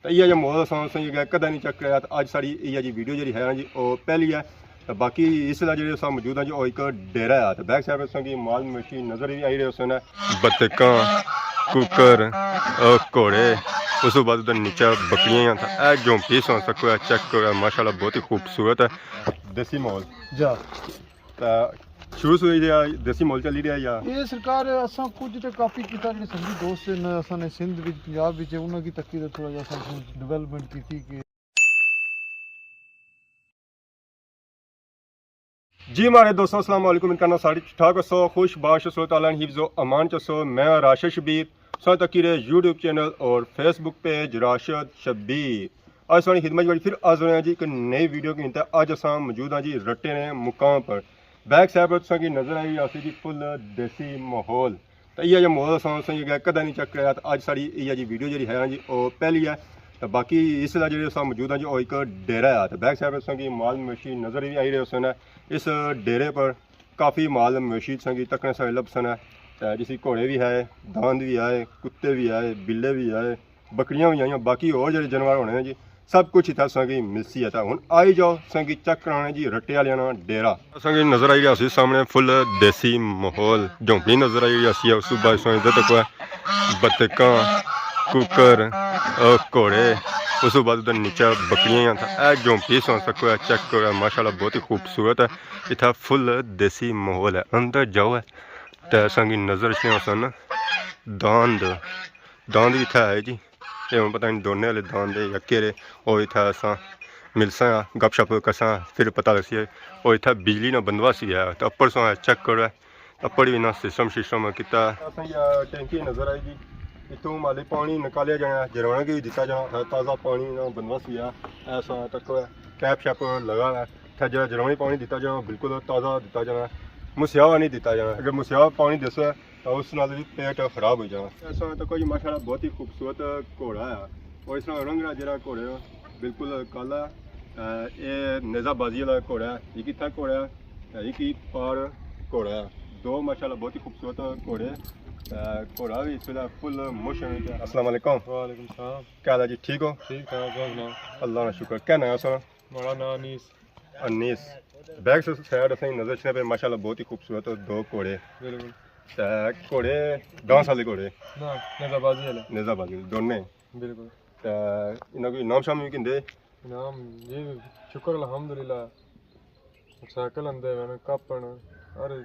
तो इ'यै जेहा माहौल असें कदें नहीं चेक कराया। अज्ज साढ़ी इ'यै जी वीडियो जी है ना जी वो पहली है। तो बाकी इसदा जेह्ड़े अस मौजूद हैं जी वो एक डेरा है। तो बैक साइड असेंगी माल मवेशी नज़र भी आई रहे उस ने बतकां कुकर घोड़े उस तो बाद उधर नीचे बकरियां था ए झोंपड़ी सुन सको चेक करो माशाल्लाह बहुत ही खूबसूरत है देसी माहौल जा शुरू से देसी माहौल चली रहा या ये सरकार असा कुछ तो काफी किया जो संगी दोस्त ने असाने सिंध विच पंजाब विच उन्हां की तकी तो थोड़ा जा डेवलपमेंट की कि जी हमारे दोस्तों अस्सलाम वालेकुम इनका सारी ठाक सो खुश बाश सो ताला हिफ्ज़ो अमान चसो मैं राशिद शबीर सो तकीर यूट्यूब चैनल और फेसबुक पेज राशिद शबीर आज सारी खिदमत बड़ी फिर आज होने जी एक नई वीडियो की इंतहा अज अस मौजूद हाँ जी रट्टे ने मुकाम पर बैक साइड पर की नज़र आई आसी जी फुल देसी माहौल। तो इ'यै जेहा माहौल असें कदें नहीं चेक कराया। तो अज साड़ी इ'यै जी वीडियो जी है ना जी वो पहली है। तो बाकी इसदा जेह्ड़े अस मौजूद हैं जी वो एक डेरा है। तो बैक साइड पर असेंगी माल मवेशी नज़र भी आई रहे उस ने इस डेरे पर काफ़ी माल मवेशी संगी तकने सारे लपसन है जिसकी घोड़े भी है दांद भी आए कुत्ते भी आए बिल्ले भी आए बकरियां भी आईं बाकी और जो जानवर होने जी सब कुछ इतना संगी मिलसी है। हुण आई जाओ संगी चेक कराने जी रट्टे वाले ना डेरा संगी नज़र आई रहा सामने फुल देसी माहौल झोंपड़ी नज़र आई रही है उस बाद इधर तक बतकां कुकर घोड़े उस तो बाद उधर नीचे बकरियां था ए झोंपड़ी सुन सको चेक करो माशाल्लाह बहुत ही खूबसूरत है इतना फुल देसी माहौल है अंदर जाओ है तो संगी नज़र से सन दांद दांद भी इतना है जी ये पता नहीं दोने वाले दांद या केरे और इतना असा मिलसा गपशप कसा फिर पता लगे और इतना बिजली ना बंदोबस्त ही है। तो अपर सो चेक करो अपर भी ना सिस्टम सिस्टम किया टैंकी नज़र आई जी इतों माले पानी निकालिया जाना जरवाना की दिता जाना ताज़ा पानी ना बंदोबस्त भी है ऐसा तक कैप शैप लगा है इतना जो जरवानी पानी दिता जाना बिल्कुल ताज़ा दिता जाना मुस्यावा नहीं दिता जाना। अगर मुस्यावा पानी दसो तो उस नाल भी पेट खराब हो जाना। ऐसा तक जी माशाल्लाह बहुत ही खूबसूरत घोड़ा है और इस तरह रंग जरा घोड़े बिल्कुल काला ये नेज़ाबाजी वाला घोड़ा है एक इतना घोड़ा है एक ही पार घोड़ा है दो माशाल्लाह बहुत ही खूबसूरत घोड़े घोड़ा भी इस वेला फुल मोशन है। अस्सलाम वालेकुम। वालेकुम सलाम क्या हाल है जी ठीक हो? ठीक ठाक अल्लाह का शुक्र क्या नाम है सर? मेरा नाम अनीस अनीस बैक से साइड असें नज़र छे पे माशाल्लाह बहुत ही खूबसूरत दो घोड़े बिल्कुल घोड़े डांस वाले घोड़े ना नेज़ाबाजी वाले नेज़ाबाजी दोने बिल्कुल इन्हों कोई नाम शाम भी किंदे नाम जी शुक्र अल्हम्दुलिल्लाह साइकिल अंदे मैंने कापन अरे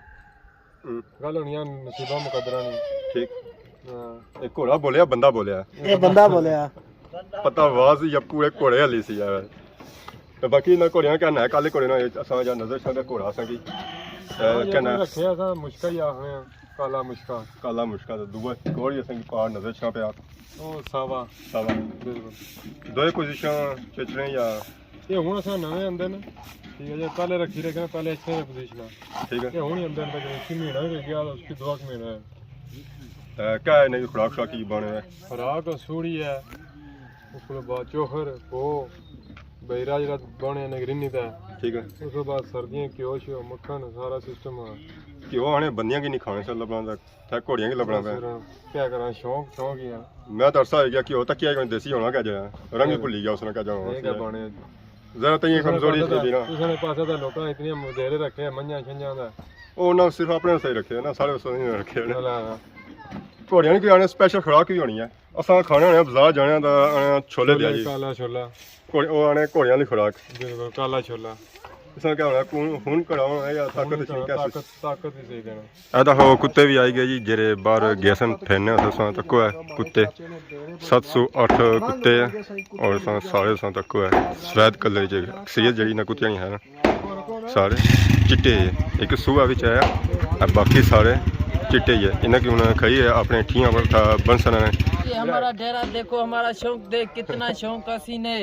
गल होनी नसीबा मुकदरा नहीं ठीक एक घोड़ा बोलिया बंदा बोलिया ये बंदा बोलिया पता आवाज या पूरे घोड़े वाली सी यार। तो बाकी ना घोड़ियां क्या ना काले घोड़े ना असा जा नजर छा घोड़ा असा की क्या ना रखिया था मुश्का ही आखने काला मुश्का तो दूआ घोड़ी असा की पार नजर छा पे ओ सावा सावा बिल्कुल दो पोजीशन चचरे या ये हुन असा नवे अंदर ने ठीक है जो पहले रखी रखे पहले अच्छे पोजीशन ठीक है ये हुन अंदर तक एक महीना हो गया उसकी 2 महीना है क्या है नहीं खुराक शुराक की बने है खुराक सूड़ी है उसके बाद चोखर वो बहिरा जरा बने नगरीनी था ठीक है उसके बाद सर्दियाँ घ्यो श्यो मक्खन सारा सिस्टम है घ्यो आने बंदियां की नहीं खाने से लबना तक घोड़ियां की लबना पे क्या करा शौक ही है मैं तो अरसा हो गया घ्यो तक क्या देसी होना क्या जाए रंग ही भुल गया उसने क्या क्या बने जरा तो ये कमजोरी थी ना उसने पासे तो लोग इतनी मुदेरे रखे मंझा छंझा दा ਉਹ ਨਾ ਸਿਰਫ ਆਪਣੇ ਸਹੀ ਰੱਖੇ ਨਾ ਸਾਰੇ ਉਸੇ ਨਹੀਂ ਰੱਖੇ ਨੇ ਘੋੜਿਆਂ ਨੂੰ ਕੀ ਆਣੇ ਸਪੈਸ਼ਲ ਖੁਰਾਕ ਵੀ ਹੋਣੀ ਹੈ ਅਸਾਂ ਖਾਣੇ ਹੋਣੇ ਬਾਜ਼ਾਰ ਜਾਣਿਆ ਦਾ ਛੋਲੇ ਲਿਆ ਜੀ ਕਾਲਾ ਛੋਲਾ ਘੋੜੇ ਉਹ ਆਣੇ ਘੋੜਿਆਂ ਦੀ ਖੁਰਾਕ ਬਿਲਕੁਲ ਕਾਲਾ ਛੋਲਾ ਅਸਾਂ ਕੀ ਹੋਣਾ ਖੂਨ ਕਢਾਉਣਾ ਹੈ ਜਾਂ ਤਾਕਤ ਦੀ ਤਾਕਤ ਵੀ ਸਹੀ ਕਹਿਣਾ ਇਹ ਤਾਂ ਹੋ ਕੁੱਤੇ ਵੀ ਆਈ ਗਏ ਜੀ ਜਿਹੜੇ ਬਾਹਰ ਗੈਸਨ ਫੈਨੇ ਅਸਾਂ ਤੱਕੋ ਹੈ ਕੁੱਤੇ 708 ਕੁੱਤੇ ਔਰ ਅਸਾਂ ਸਾਰੇ ਅਸਾਂ ਤੱਕੋ ਹੈ ਸਫੈਦ ਕਲਰ ਚ ਅਕਸਰੀਅਤ ਜਿਹੜੀ ਨਾ ਕੁੱਤਿਆਂ ਨਹੀਂ ਹੈ ਨਾ सारे चिट्टे एक सूआ भी आया बाकी सारे चिट्टे ही है इन्हें क्यों ना खाई है अपने ठियां पर था बंसन है। ये हमारा डेरा देखो हमारा शौक देख कितना शौक है सीने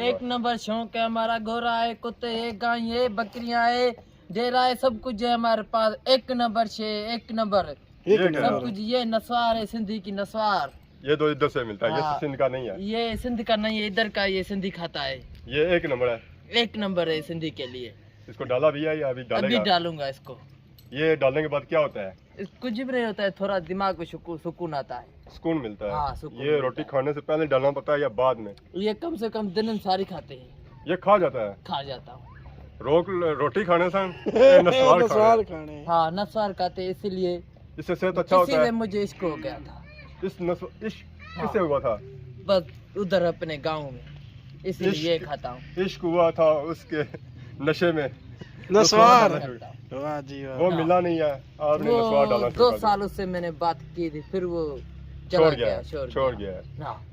एक नंबर शौक है हमारा घोड़ा है कुत्ते है गाय है बकरियां है डेरा है सब कुछ है हमारे पास एक नंबर से एक नंबर सब कुछ। ये नस्वार है सिंधी की नस्वार ये दो इधर से मिलता है ये सिंध का नहीं है ये सिंध का नहीं है इधर का ये सिंधी खाता है ये एक नंबर है एक नंबर है सिंधी के लिए। इसको डाला भी है या अभी डालेगा? अभी डालूंगा इसको। ये डालने के बाद क्या होता है? कुछ भी नहीं होता है थोड़ा दिमाग में सुकून आता है। सुकून मिलता है। हाँ, सुकून ये मिलता रोटी है। खाने से पहले डालना पड़ता है या बाद में? ये कम से कम दिन सारी खाते हैं, ये खा जाता है। खा जाता हूँ। रोटी खाने से नस्वार खाने। हाँ, नस्वार खाते हैं, इसीलिए इससे सेहत अच्छा होता इसीलिए है। मुझे इश्क हो गया था। इश्क हाँ। किससे हुआ था? बस उधर अपने गांव में, इसलिए इश्क- ये खाता हूँ। इश्क हुआ था उसके नशे में। नस्वार। करता हूँ। वाह जी वाह। वो मिला नहीं है, आपने नस्वार डालना वो शुरू 2 कर साल उससे मैंने बात की थी, फिर वो दिया। चला छोड़ गया गया, है, छोड़ गया है। हाँ।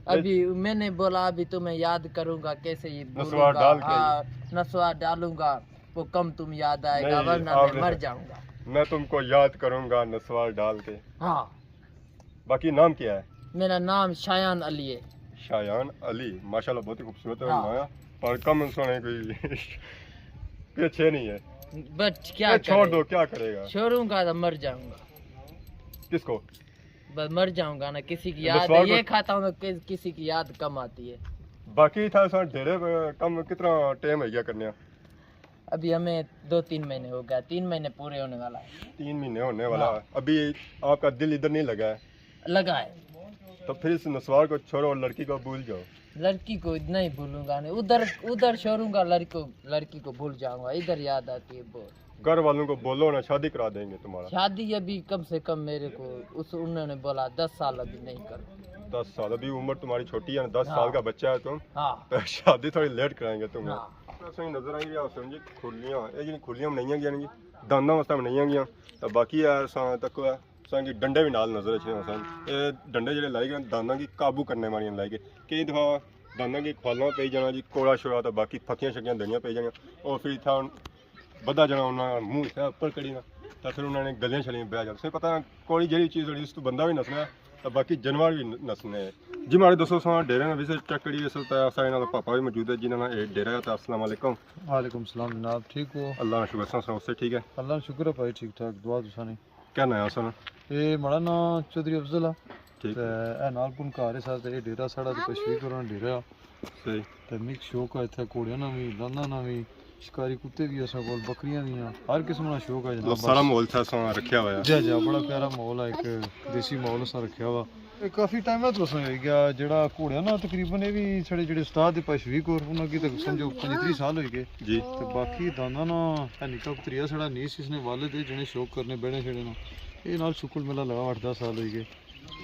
अभी मैंने बोला अभी तुम्हें याद करूंगा, कैसे ये नस्वार बोलूंगा। डाल के। हाँ, नस्वार डालूंगा, वो कम तुम याद आएगा, नहीं, वरना मैं आपने- मर जाऊंगा। मैं तुमको याद करूंगा नस्वार डाल के। हाँ, बाकी नाम क्या है? मेरा नाम शायान अली है। शायान अली, माशाल्लाह बहुत ही खूबसूरत है हाँ। नाम, पर कम सुने कोई ये अच्छे नहीं है। बट क्या ये छोड़ करें? दो, क्या करेगा? छोड़ूंगा तो मर जाऊंगा, किसको? बस मर जाऊंगा ना। किसी की याद नस्वार ये को- खाता हूँ तो किसी की याद कम आती है। बाकी था सर ढेरे कम कितना टाइम है क्या करने? अभी हमें 2-3 महीने हो गया, 3 महीने पूरे होने वाला है। 3 महीने होने वाला हाँ। है। अभी आपका दिल इधर नहीं लगा है, लगा है। तो फिर इस नस्वार को छोड़ो और लड़की को भूल जाओ। लड़की को नहीं भूलूंगा, नहीं उधर छोड़ूंगा, लड़की को भूल जाऊंगा। इधर याद आती है बहुत। घर वालों को बोलो ना, शादी करा देंगे तुम्हारा। शादी अभी कम से कम मेरे को उन्होंने बोला 10 साल अभी नहीं करो। 10 साल, अभी उम्र तुम्हारी छोटी है, 10 हाँ। साल का बच्चा है तुम, हाँ, तो शादी थोड़ी लेट कराएंगे तुम्हें। हाँ। सही नजर आई रहा समझी खुलियां ये जी खुलियां बनाई गई जी, दाना वास्ते बनाई गई, तो बाकी है तक सांगी डंडे भी नाल नजर अच्छे सन। ये डंडे जेडे लाई गए दाना की काबू करने वाली लाई गए। कई दफा दाना की खाला पई जाना जी, कोड़ा शोड़ा, तो बाकी फकियां शकियां दनियां पई जानियां, और फिर इतना बदा जाना उन्होंने मूँह इतना उपर कड़ी ना, तो फिर उन्होंने गलियां छलियां बह जाते पता कोई जी चीज़ होनी, उस तो बंदा भी नसना है, तो बाकी जानवर भी नसने है जी। हमारे दोस्तों सा डेरे में विजिट चेक करिए। इस वक्त सारे नाल पापा भी मौजूद है जिन्होंने ये डेरा है। तो अस्सलाम वालेकुम। वालेकुम सलाम जनाब, ठीक हो? अल्लाह का शुक्र सा उससे ठीक है। अल्लाह का शुक्र है भाई, ठीक ठाक, दुआ तुसानी। क्या नाम है सन? ये मड़ा ना चौधरी अफजल आ ठीक ते है, ए नाल पुन घर साथ ये डेरा साड़ा ते पशवी करो डेरा सही। ते मिक्स शौक है इत्थे घोड़ियां ना भी, दंदां ना भी, शिकारी कुत्ते भी असां कोल, बकरियां भी हैं, हर किस्म दा शौक है मतलब जनाब। सारा माहौल था सा रखा हुआ है। जा जा बड़ा प्यारा माहौल है, एक देसी माहौल असां रखा हुआ। ਇਹ ਕਾਫੀ ਟਾਈਮ ਬਾਅਦ ਤੋਂ ਹੋ ਗਿਆ ਜਿਹੜਾ ਘੋੜਿਆਂ ਨਾਲ ਤਕਰੀਬਨ ਇਹ ਵੀ ਸਾਡੇ ਜਿਹੜੇ ਉਸਤਾਦ ਦੇ ਪਸ਼ਵੀ ਕੋਰ ਉਹਨਾਂ ਕੀ ਤੱਕ ਸਮਝੋ 35 ਸਾਲ ਹੋਈ ਗਏ जी ਤੇ ਬਾਕੀ ਦਾਨਾ ਨਾ ਨਿੱਕਾ ਪਤਰੀਆ ਸਾਡਾ ਨੀਸ ਇਸਨੇ ਵਾਲਿਦ ਜਿਹਨੇ ਸ਼ੌਕ ਕਰਨੇ ਬਹਿਣੇ ਛੜੇ ਨੂੰ ਇਹ ਨਾਲ ਸ਼ੁਕਰ ਮੇਲਾ ਲਗਾ 8-10 ਸਾਲ ਹੋਈ ਗਏ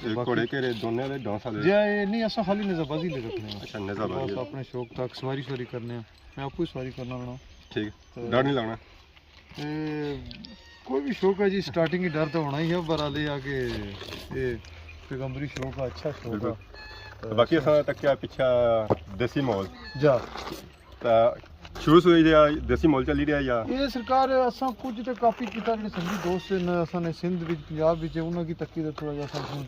एक घोड़े के रे दोनों दे डांस वाले। ਜੇ ਇਹ ਨਹੀਂ ਅਸਾਂ ਖਾਲੀ ਨਜ਼ਾਬਾਜ਼ੀ ਲੈ ਰੱਖਨੇ ਆ अच्छा नजाबाजी, ਬਸ ਆਪਣੇ ਸ਼ੌਕ ਤੱਕ ਸਵਾਰੀ ਕਰਨੇ ਆ ਮੈਂ ਆਪੂ ਹੀ ਸਵਾਰੀ ਕਰਨਾ ਹੋਣਾ ठीक, डर नहीं लगना। ਤੇ ਕੋਈ ਵੀ ਸ਼ੌਕ ਹੈ ਜੀ ਸਟਾਰਟਿੰਗ ਹੀ ਡਰ ਤਾਂ ਹੋਣਾ ਹੀ ਹੈ ਪਰ ਆਲੇ ਆ ਕੇ ਇਹ ਪੈਗੰਬਰੀ ਸ਼ੌਕ ਆ ਅੱਛਾ ਸ਼ੌਕ ਆ तो बाकी असा तक क्या पीछा देसी माहौल ਜਾ तो शुरू से ही देसी माहौल चली रहा या ਇਹ ਸਰਕਾਰ ਅਸਾਂ ਕੁਝ ਤੇ ਕਾਫੀ ਕੀਤਾ ਜਿਹੜੇ ਸੰਗੀ ਦੋਸਤ ਨੇ ਅਸਾਂ ਨੇ ਸਿੰਧ ਵਿੱਚ ਪੰਜਾਬ ਵਿੱਚ ਉਹਨਾਂ ਕੀ ਤੱਕੀ ਦਾ ਥੋੜਾ ਜਿਹਾ ਅਸਾਂ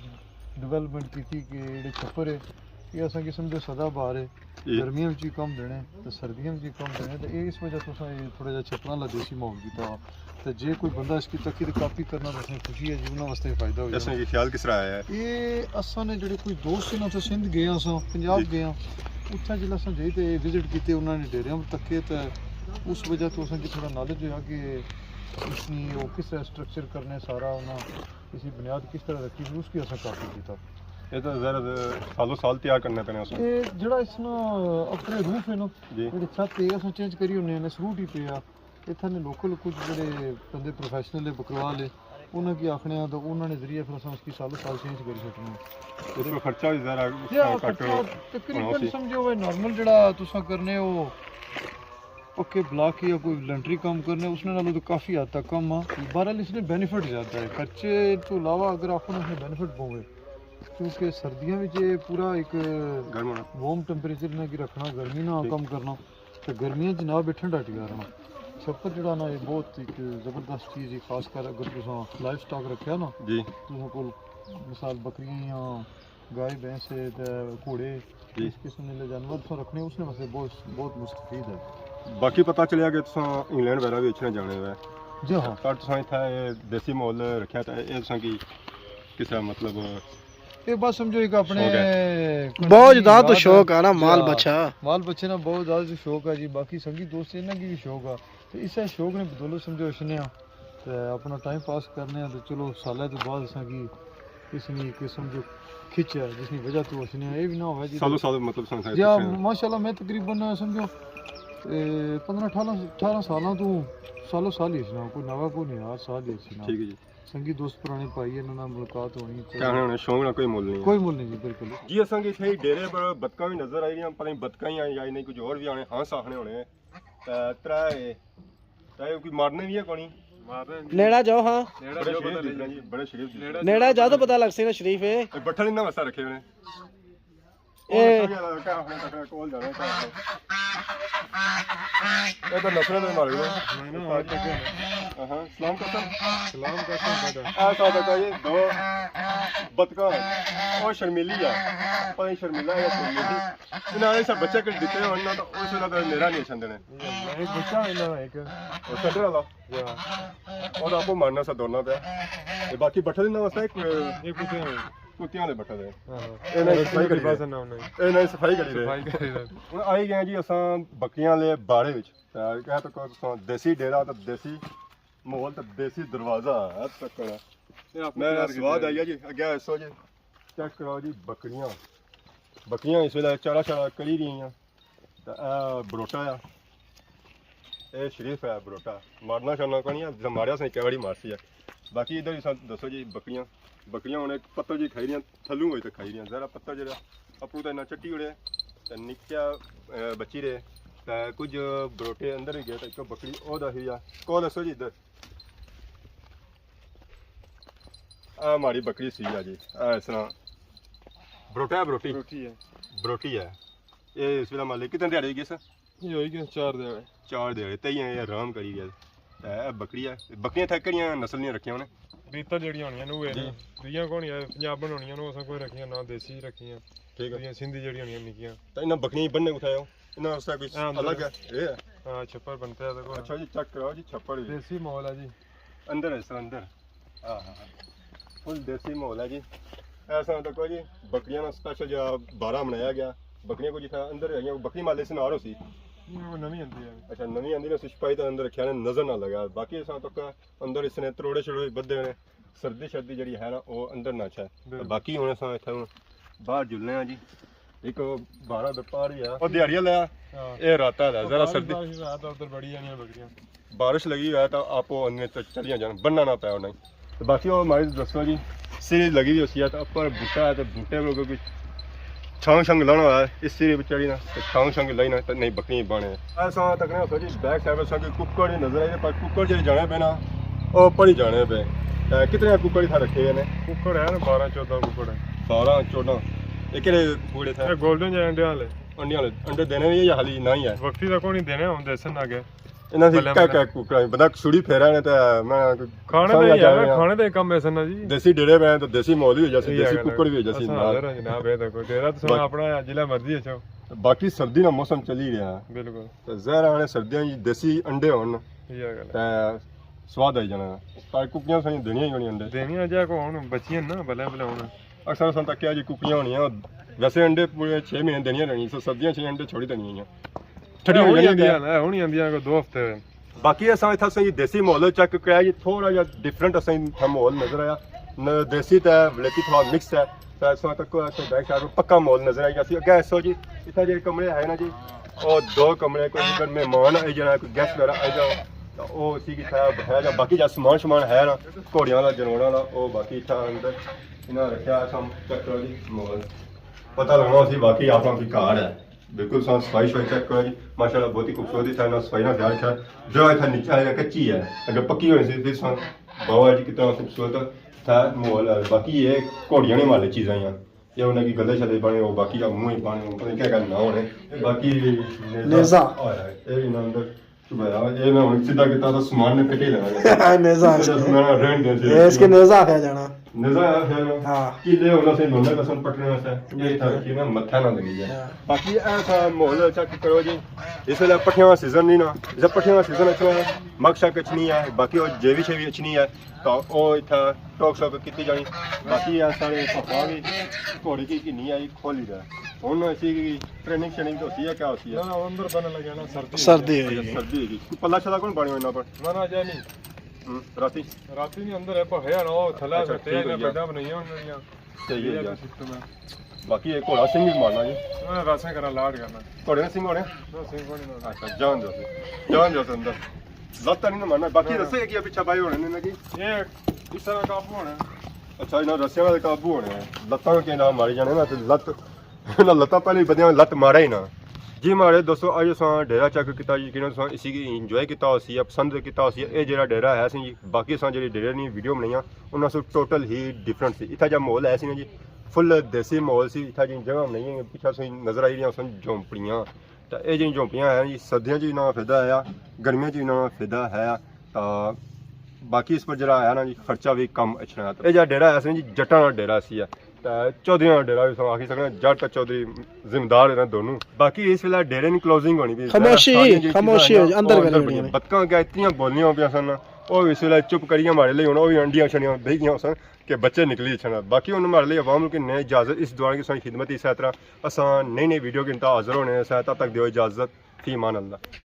ਡਿਵੈਲਪਮੈਂਟ ਕੀਤੀ ਕਿ ਜਿਹੜੇ ਛੱਪਰ ਹੈ ਇਹ ਅਸਾਂ ਕਿਸਮ ਦੇ ਸਦਾ ਬਹਾਰ ਹੈ ਇਹ- ਗਰਮੀਆਂ ਵਿੱਚ ਵੀ ਕੰਮ ਦੇਣੇ ਤੇ ਸਰਦੀਆਂ ਵਿੱਚ ਵੀ ਕੰਮ ਦੇਣੇ ਤੇ ਇਹ ਇਸ ਵਜ੍ਹਾ ਤੋਂ ਅਸਾਂ ਇਹ ਥੋੜਾ ਜਿਹਾ ਛੱਪਰਾਂ ਦਾ ਦੇਸੀ ਮਾਹੌਲ ਕੀਤਾ ਤੇ ਜੇ ਕੋਈ ਬੰਦਾ ਇਸ ਕੀ ਤੱਕੀ ਤੇ ਕਾਪੀ ਕਰਨਾ ਤਾਂ ਅਸਾਂ ਖੁਸ਼ੀ ਹੈ ਜੀ ਉਹਨਾਂ ਵਾਸਤੇ ਫਾਇਦਾ ਹੋ जैसे ਜਾਏ कि ख्याल किस रहा है? ਇਹ ਅਸਾਂ ਨੇ ਜਿਹੜੇ ਕੋਈ ਦੋਸਤ ਸੀ ਨਾ ਉੱਥੇ ਸਿੰਧ ਗਏ ਹਾਂ ਅਸਾਂ ਪੰਜਾਬ ਗਏ ਹਾਂ ਉੱਥੇ ਜਿਹੜਾ ਅਸਾਂ ਗਏ ਤੇ ਵਿਜ਼ਿਟ ਕੀਤੇ ਉਹਨਾਂ ਨੇ ਡੇਰਿਆਂ ਵਿੱਚ ਤੱਕੇ ਤੇ ਉਸ ਵਜ੍ਹਾ ਤੋਂ ਅਸਾਂ ਥੋੜਾ ਨॉलेज ਹੋਇਆ ਕਿ ਇਸਨੀ ਉਹ ਕਿਸ ਤਰ੍ਹਾਂ ਸਟਰਕਚਰ ਕਰਨੇ ਸਾਰਾ ਉਹਨਾਂ ਇਸकी बुनियाद किस तरह रखी फिर उसकी असां कापी ਕੀਤਾ ये तो जरा सालों साल तैयार करने पैने उसमें ਇਹ ਜਿਹੜਾ ਇਸ ਨੂੰ ਆਪਣੇ ਰੂਫ ਹੈ ਨਾ जी। ਜਿਹੜੇ ਛੱਤ ਹੈ ਅਸਾਂ ਚੇਂਜ ਕਰੀ ਹੁੰਨੇ ਨੇ ਸਰੂਟ ਹੀ ਪਿਆ ਇੱਥੇ ਨੇ ਲੋਕਲ ਕੁਝ ਜਿਹੜੇ ਬੰਦੇ ਪ੍ਰੋਫੈਸ਼ਨਲ ਹੈ ਬਕਰਵਾਲ ਹੈ ਉਹਨਾਂ ਕੀ ਆਖਣੇ ਆ ਤਾਂ ਉਹਨਾਂ ਨੇ ਜ਼ਰੀਏ ਫਿਰ ਅਸਾਂ ਉਸकी ਸਾਲੋਂ ਸਾਲ ਚੇਂਜ ਕਰੀ ਸਕਨੇ उसका खर्चा भी जरा ਯਾ कट ਤਕਰੀਬਨ ਸਮਝੋ ਵੇ ਨਾਰਮਲ ਜਿਹੜਾ ਤੁਸੀਂ ਕਰਨੇ ਉਹ पक्के ब्लॉक या कोई लंड्री काम करने उसने नालों तो काफ़ी हद तक कम आ बहरहाल इसने बेनिफिट ज़्यादा है खर्चे तो अलावा अगर आपको इसमें बेनिफिट पवे क्योंकि सर्दियों में ये पूरा एक गर्म होना। वार्म टेम्परेचर ना की रखना गर्मी ना कम करना तो गर्मियों च ना भी ठंडा टिका रहना छप्पर जड़ा ना ये बहुत एक ज़बरदस्त चीज़ है खासकर अगर तुम लाइफ स्टॉक रखा ना जी तुम को मिसाल बकरियां या गाय भैंस घोड़े जी। इस किस्म के जानवर तो रखने उसने वास्ते बहुत बहुत मुस्तफीद है बाकी पता चलिया कि तुसा इंग्लैंड वगैरह भी अच्छे जाने हुए जी हाँ पर तुसा इतना देसी माहौल रखा था ये तुसा की किस मतलब ये बात समझो एक अपने बहुत ज्यादा तो शौक है ना माल बच्चा माल बच्चे ना बहुत ज्यादा तो शौक है जी बाकी संगी दोस्त इन्हें की भी शौक है तो इस शौक ने बदौलत समझो इसने तो अपना टाइम पास करने तो चलो साल तो बाद संगी इसनी कि समझो खिंच है जिसकी वजह तो उसने ये भी ना हुआ जी सालों साल मतलब संसार या माशाल्लाह मैं तकरीबन समझो 15-18 सालों तो सालों साल ही सुना कोई नवा को नहीं यार साल ही सुना ठीक है जी संगी दोस्त पुराने भाई इन्हां नाल मुलाकात होनी क्या होना शौक ना कोई मुल नहीं है। कोई मुल नहीं जी बिल्कुल जी असां के इत्थे डेरे पर बतका भी नजर आई रही पता नहीं बतका ही आई नहीं कुछ और भी आने हाँ साखने होने त्रै कोई मारने भी है कोनी नेड़ा जाओ हाँ बड़े शरीफ दिख रहे हैं जी बड़े शरीफ दिख रहे नेड़ा जाओ तो पता लग सी ना शरीफ है हैं बट्ठल इन्ना वसा रखे हुए ए क्या अपने तक कॉल जाने का ये तो नफरत में मार गए हां सलाम कसम ऐसा होता ये दो बतका और शर्मीली है पता नहीं शर्मीला है या शर्मीली इन्होंने सब बच्चे कर दिखे और ना तो उस वाला तो मेरा नहीं छंदने एक बच्चा है ना एक और सटर वाला और आपको मारना सा दौड़ना पे ये बाकी बट्ठल ना वसा एक कुत्ते हैं कुत्तियां दे बट्ठल है हां ਇਹਨਾਂ ਸਫਾਈ ਕਰੀ ਬਸ ਨਾ ਉਹਨੇ ਇਹਨਾਂ ਦੀ ਸਫਾਈ ਕਰੀ ਰਹੇ ਸਫਾਈ ਕਰੀ ਰਹੇ ਹੁਣ ਆਈ ਗਏ ਜੀ ਅਸਾਂ ਬੱਕਰੀਆਂ ਲੈ ਬਾੜੇ ਵਿੱਚ ਤੇ ਕਹਿ ਤੋ ਕੋ ਦੇਸੀ ਡੇਰਾ ਤੇ ਦੇਸੀ ਮਾਹੌਲ ਤੇ ਦੇਸੀ ਦਰਵਾਜ਼ਾ ਹੈ ਤੱਕਣਾ ਇਹ ਆਪ ਮੈਂ ਸਵਾਦ ਆਇਆ ਜੀ ਅੱਗੇ ਐਸੋ ਜੀ ਚੈੱਕ ਕਰੋ ਜੀ ਬੱਕਰੀਆਂ ਇਸ ਵੇਲੇ ਚਾਰਾ ਕਰੀ ਰਹੀਆਂ ਤੇ ਇਹ ਬਰੋਟਾ ਆ ਇਹ ਸ਼ਰੀਫ ਹੈ ਬਰੋਟਾ ਮਾਰਨਾ ਚਾਹਨਾ ਕੋਈ ਨਹੀਂ ਮਾਰਿਆ ਸੀ ਕਈ ਵਾਰੀ ਮਾਰਸੀ ਹੈ ਬਾਕੀ ਇਧਰ ਹੀ ਦੱਸੋ ਜੀ ਬੱਕਰੀਆਂ ਹੁਣ ਇੱਕ ਪੱਤਰ ਜੀ ਖਾਈ ਰਹੀਆਂ ਥੱਲੂ ਹੋਈ ਤੇ ਖਾਈ ਰਹੀਆਂ ਜ਼ਰਾ ਪੱਤਰ ਜਿਹੜਾ ਆਪੂ ਤਾਂ ਇੰਨਾ ਚੱਟੀ ਉੜਿਆ ਤੇ ਨਿੱਕਿਆ ਬੱਚੀ ਰੇ ਤੇ ਕੁਝ ਬਰੋਟੇ ਅੰਦਰ ਹੀ ਗਏ ਤੇ ਇੱਕ ਬੱਕਰੀ ਉਹ ਦੱਸੀ ਆ ਕੋ ਦੱਸੋ ਜੀ ਇੱਧਰ ਆ ਮਾਰੀ ਬੱਕਰੀ ਸੀ ਆ ਜੀ ਆ ਇਸ ਤਰ੍ਹਾਂ ਬਰੋਟਾ ਹੈ ਬਰੋਟੀ ਰੋਟੀ ਹੈ ਇਹ ਇਸ ਵੇਲੇ ਮਾਲੇ ਕਿਤਨੇ ਦਿਹਾੜੇ ਗਏ ਸਰ ਇਹ ਹੋਈ ਕਿ 4 ਦੇ 4 ਦਿਹਾੜੇ ਤੇ ਇਹ ਆਰਾਮ ਕਰੀ ਗਿਆ ਤੇ ਇਹ ਬੱਕਰੀ ਆ ਬੱਕਰੀਆਂ ਥੱਕੜੀਆਂ ਨਸਲ ਦੀਆਂ ਰੱਖੀਆਂ ਉਹਨੇ ਰੀਤਾਂ ਜਿਹੜੀਆਂ ਹੋਣੀਆਂ ਨੂੰ ਇਹ ਦੂਜੀਆਂ ਕੋਣੀਆਂ ਪੰਜਾਬਣ ਹੋਣੀਆਂ ਨੂੰ ਅਸਾਂ ਕੋਈ ਰੱਖੀਆਂ ਨਾ ਦੇਸੀ ਰੱਖੀਆਂ ਠੀਕ ਦੂਜੀਆਂ ਸਿੰਧੀ ਜਿਹੜੀਆਂ ਹੋਣੀਆਂ ਨਿੱਕੀਆਂ ਤਾਂ ਇਹਨਾਂ ਬੱਕਰੀਆਂ ਬੰਨੇ ਉਠਾਇਓ ਇਹਨਾਂ ਵਾਸਤੇ ਕੋਈ ਅਲੱਗ ਹੈ ਇਹ ਹੈ ਹਾਂ ਛੱਪਰ ਬਣਦਾ ਹੈ ਦੇਖੋ ਅੱਛਾ ਜੀ ਚੈੱਕ ਕਰਾਓ ਜੀ ਛੱਪੜ ਵੀ ਦੇਸੀ ਮਾਹੌਲ ਹੈ ਜੀ ਅੰਦਰ ਹੈ ਸਰ ਅੰਦਰ ਹਾਂ ਫੁੱਲ ਦੇਸੀ ਮਾਹੌਲ ਹੈ ਜੀ ਐਸਾ ਤਾਂ ਕੋਈ ਜੀ ਬੱਕਰੀਆਂ ਦਾ ਸਪੈਸ਼ਲ ਜਿਹਾ ਬਾਰਾ ਬਣਾਇਆ ਗਿਆ ਬੱਕਰੀਆਂ ਕੋਈ ਜਿੱਥਾ ਅੰਦਰ ਹੈਗੀਆਂ ਬੱਕਰੀ ਮਾਲੇ ਸਨਾਰ ਹੋ ਸੀ ਉਹ ਨਵੀਂ ਆਉਂਦੀ ਹੈ अच्छा नवी आंदी ने सिपाही तो अंदर रखा ने नजर ना लगा बाकी असा तक अंदर इसने त्रोड़े छड़ोड़े बद्धे ने सर्दी शर्दी जी है ना वो अंदर ना अच्छा बाकी हुण असा इत्थे बाहर जुलने आ जी एक 12 व्यापारी है और दिहाड़ियां लिया ये राता है जरा सर्दी रात उधर बड़ी जानियां बकरियां बारिश लगी है तो आपो अंदर तो चलियां जान बनना ना पाया नहीं तो बाकी वो हमारी दसो जी सीरीज लगी हुई होती है तो ऊपर बूटा है तो बूटे में कोई छांग छंग लाना है इस सीरी पे चढ़ी ना तो छांग छंग लाइना तो नहीं बकरी बने ऐसा तक ना जी बैक साइड पर कुक्कड़ ही नजर आए पर कुक्कड़ जो जाने पे ना वो ऊपर ही जाने पे कितने कुक्कड़ था रखे हैं कुक्कड़ है ना 12-14 कुक्कड़ है 12-14 एक कुकड़े थे गोल्डन जे अंडे वाले अंडे देने भी या हाली ना ही है वक्ती तक नहीं देने हम देसन आ गए ਇਹਨਾਂ ਦੀ ਕਾ ਕੁਕੜਾ ਬੰਦਾ ਛੁੜੀ ਫੇਰਾ ਨੇ ਤਾਂ ਮੈਂ ਖਾਣੇ ਦੇ ਯਾਰ ਖਾਣੇ ਦੇ ਕੰਮ ਐਸਾ ਨਾ ਜੀ ਦੇਸੀ ਡੇਰੇ ਪੈ ਤਾਂ ਦੇਸੀ ਮੌਲ ਵੀ ਹੋ ਜਾਸੀ ਦੇਸੀ ਕੁੱਕੜ ਵੀ ਹੋ ਜਾਸੀ ਨਾਲ ਜਨਾਬ ਇਹ ਤਾਂ ਕੋਈ ਡੇਰਾ ਤੁਸੀਂ ਆਪਣਾ ਜਿਲਾ ਮਰਜ਼ੀ ਅੱਛਾ ਬਾਕੀ ਸਰਦੀ ਦਾ ਮੌਸਮ ਚੱਲੀ ਰਿਹਾ ਬਿਲਕੁਲ ਤੇ ਜ਼ਹਿਰ ਆਣੇ ਸਰਦੀਆਂ ਜੀ ਦੇਸੀ ਅੰਡੇ ਹੋਣ ਇਹ ਗੱਲ ਤੇ ਸਵਾਦ ਆਈ ਜਾਣਾ ਪਰ ਕੁੱਕੀਆਂ ਸਾਈਂ ਦੇਣੀਆਂ ਹੀ ਹੋਣੀਆਂ ਅੰਡੇ ਦੇਣੀਆਂ ਜਾਂ ਕੋ ਹੁਣ ਬੱਚੀਆਂ ਨਾ ਭਲੇ ਭਲੇ ਹੁਣ ਅਕਸਰ ਸੰਤਾ ਕਿਹਾ ਜੀ ਕੁੱਕੀਆਂ ਹੋਣੀਆਂ ਵੈਸੇ ਅੰਡੇ ਪੂਰੇ 6 ਮਹੀਨੇ ਦੇਣੀਆਂ ਰਹਿਣੀਆਂ ਸਰਦੀਆਂ 'ਚ ਅੰਡੇ ਛੋੜੀ ਦੇਣੀਆਂ ਠੜੀ ਹੋ ਜਾਂਦੀਆਂ ਹੁਣ ਆਂਦੀਆਂ ਕੋ 2 ਹਫ਼ਤੇ ਬਾਕੀ ਅਸਾਂ ਇੱਥੇ ਸਹੀ ਦੇਸੀ ਮਾਹੌਲ ਚੱਕ ਕਰਿਆ ਜੀ ਥੋੜਾ ਜਿਹਾ ਡਿਫਰੈਂਟ ਅਸਾਂ ਇੱਥੇ ਮਾਹੌਲ ਨਜ਼ਰ ਆਇਆ ਦੇਸੀ ਤੇ ਵਲੇਤੀ ਥੋੜਾ ਮਿਕਸ ਹੈ ਤਾਂ ਅਸਾਂ ਤੱਕ ਅਸਾਂ ਬੈਕ ਸਾਈਡ ਪੱਕਾ ਮਾਹੌਲ ਨਜ਼ਰ ਆਇਆ ਅਸੀਂ ਅੱਗੇ ਐਸੋ ਜੀ ਇੱਥੇ ਜਿਹੜੇ ਕਮਰੇ ਹੈ ਨਾ ਜੀ ਉਹ 2 ਕਮਰੇ ਕੋਈ ਅਗਰ ਮਹਿਮਾਨ ਆਏ ਜਾਂ ਕੋਈ ਗੈਸਟ ਵਗੈਰਾ ਆ ਜਾਓ ਤਾਂ ਉਹ ਸੀ ਕਿ ਥਾ ਬਿਠਾਇਆ ਜਾਂ ਬਾਕੀ ਜਿਹੜਾ ਸਮਾਨ ਹੈ ਨਾ ਘੋੜਿਆਂ ਦਾ ਜਨੋੜਾਂ ਦਾ ਉਹ ਬਾਕੀ ਇੱਥੇ ਅੰਦਰ ਇਹਨਾਂ ਰੱਖਿਆ ਅਸਾਂ ਚੈੱਕ ਕਰੋ ਜੀ ਮਾਹੌਲ ਪਤਾ ਲੱਗਣਾ ਸੀ ਬਾਕੀ ਆਪਣਾ ਵੀ ਘਰ ਹੈ बिल्कुल सफाई शफाई चेक करो जी माशाल्लाह बहुत ही खूबसूरत है ना सफाई ना ध्यान रखा जो इतना नीचा है कच्ची है अगर पक्की होनी सी फिर बहुत जी कितना खूबसूरत था माहौल बाकी ये घोड़ियां नहीं माले चीज़ां ये उन्हें की गले शले बने वो बाकी का मुँह ही पाने पता नहीं क्या करना होने बाकी नेज़ा अंदर ये मैं सीधा किता तो सामान ने कटे लेना नेज़ा रहन दे इसके नेज़ा है जाना नज़र आया हाँ किले होना से दोनों कसम पटने वास्ते ये था कि ना मत्था ना लगी जाए बाकी ऐसा माहौल चेक करो जी इस वेले पट्ठियां का सीजन नहीं ना जब पट्ठियां का सीजन अच्छा है मग शक अच्छी है बाकी वो जेवी शेवी अच्छी है तो वो इतना टॉक शॉक की जानी बाकी सारे पपा भी घोड़े की किन्नी आई खोली रहा ਹੁਣ ਅਸੀਂ ਟ੍ਰੇਨਿੰਗ ਸ਼ੇਨਿੰਗ तो होती है क्या होती है ना अंदर बनने लगे ना सर्दी सर्दी सर्दी होगी पल्ला छला कौन बने ਇਹਨਾਂ पर ना ना जा नहीं राती राती नहीं अंदर है पर है ना वो थला अच्छा, सटे ठीक है हो गया। पैदा बनाई होंगी सही है ये यार। सिस्टम है बाकी एक घोड़ा सिंह भी मारना जी मैं वैसे करना लाड करना घोड़े ने सिंह होने ना सिंह को नहीं अच्छा जान दो अंदर लत्ता नहीं ना मारना बाकी रस्से की पीछे बाई होने ने की ये इस तरह काबू होना अच्छा इन्होंने रस्सियां वाले काबू होने लत्तां के नाम मारी जाने ना तो ना लत्ता पहले ही बदियां लत्त मारा ही ना जी मारे दोस्तों अज अस डेरा चेक किया यकीन तुस इसी इंजॉय किया उसी पसंद किया उसी ये जो डेरा है जी बाकी अस जी डेरे दी वीडियो बनाई उन्होंने टोटल ही डिफरेंट सी इतना जो माहौल है ना जी फुल देसी माहौल से इतना जी जगह बनाई पिछा नज़र आई सन झोंपड़ियाँ तो ये जी झोंपड़ियाँ है जी सर्दियों च इन्ना फायदा है गर्मियों च इन्ना फायदा है तो बाकी इस पर जरा है ना जी खर्चा भी कम अच्छा है ये जो डेरा है जी जट्टां दा डेरा सी है चौधरी डेरा भी आखी सकते जट चौधरी जिम्मेदार है दोनों बाकी इस वेले डेरे की क्लोजिंग होनी भी खामोशी अंदर करी बतकां क्या इतनी बोलियां पे सन वो इस वेले चुप करिए हमारे लिए वो भी अंडियां छड़ियां बही गई सन कि बच्चे निकली छना बाकी उन्होंने हमारे लिए अवाम की नई इजाज़त इस दौरान की खिदमत इस तरह अस नई नई वीडियो के इंतजार हाजिर होने तब तक दो इजाज़त फी मान अल्लाह।